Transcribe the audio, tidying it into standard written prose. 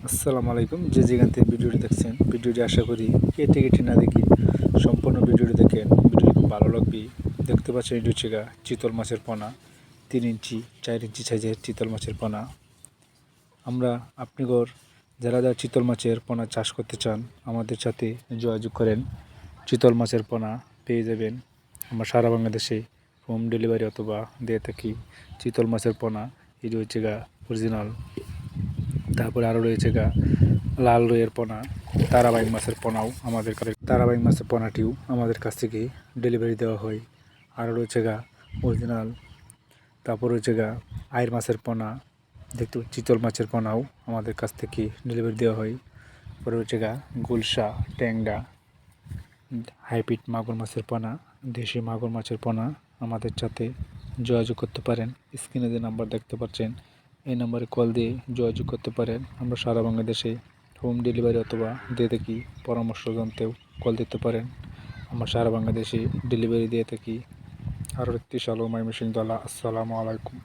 আসসালামু আলাইকুম। যে যেখান থেকে ভিডিওটি দেখছেন, ভিডিওটি আশা করি কেটে না দেখি সম্পূর্ণ ভিডিওটি দেখেন। ভিডিওটি খুব ভালো লাগবে। দেখতে পাচ্ছেন এটি হচ্ছে চিতল মাছের পোনা, 3 ইঞ্চি 4 ইঞ্চি সাইজের চিতল মাছের পোনা। আমরা আপনিগর যারা চিতল মাছের পোনা চাষ করতে চান আমাদের সাথে যোগাযোগ করেন। চিতল মাছের পোনা পেয়ে যাবেন। আমরা সারা বাংলাদেশে হোম ডেলিভারি অথবা দিয়ে থাকি। চিতল মাছের পোনা এটি হচ্ছে অরিজিনাল। তারপরে আরও রয়েছে লাল রুইয়ের পোনা, তারাবাইং মাছের পোনাও আমাদের কাছে, তারাবাইং মাছের পোনাটিও আমাদের কাছ থেকে ডেলিভারি দেওয়া হয়। আরও রয়েছে অরিজিনাল। তারপর রয়েছে আইর মাছের পোনা, দেখতে চিতল মাছের পোনাও আমাদের কাছ থেকে ডেলিভারি দেওয়া হয়। পরে রয়েছে গুলশা, ট্যাংরা, হাইব্রিড মাগুর মাছের পোনা, দেশি মাগুর মাছের পোনা আমাদের সাথে যোগাযোগ করতে পারেন। স্ক্রিনে যে নাম্বার দেখতে পাচ্ছেন এই নাম্বারে কল দিয়ে যোগাযোগ করতে পারেন। আমরা সারা বাংলাদেশে হোম ডেলিভারি অথবা দিয়ে থাকি। পরামর্শ জানতেও কল দিতে পারেন। আমরা সারা বাংলাদেশে ডেলিভারি দিয়ে থাকি। আরও একটি সালো ময়মনসিংহ দলা। আসসালামু আলাইকুম।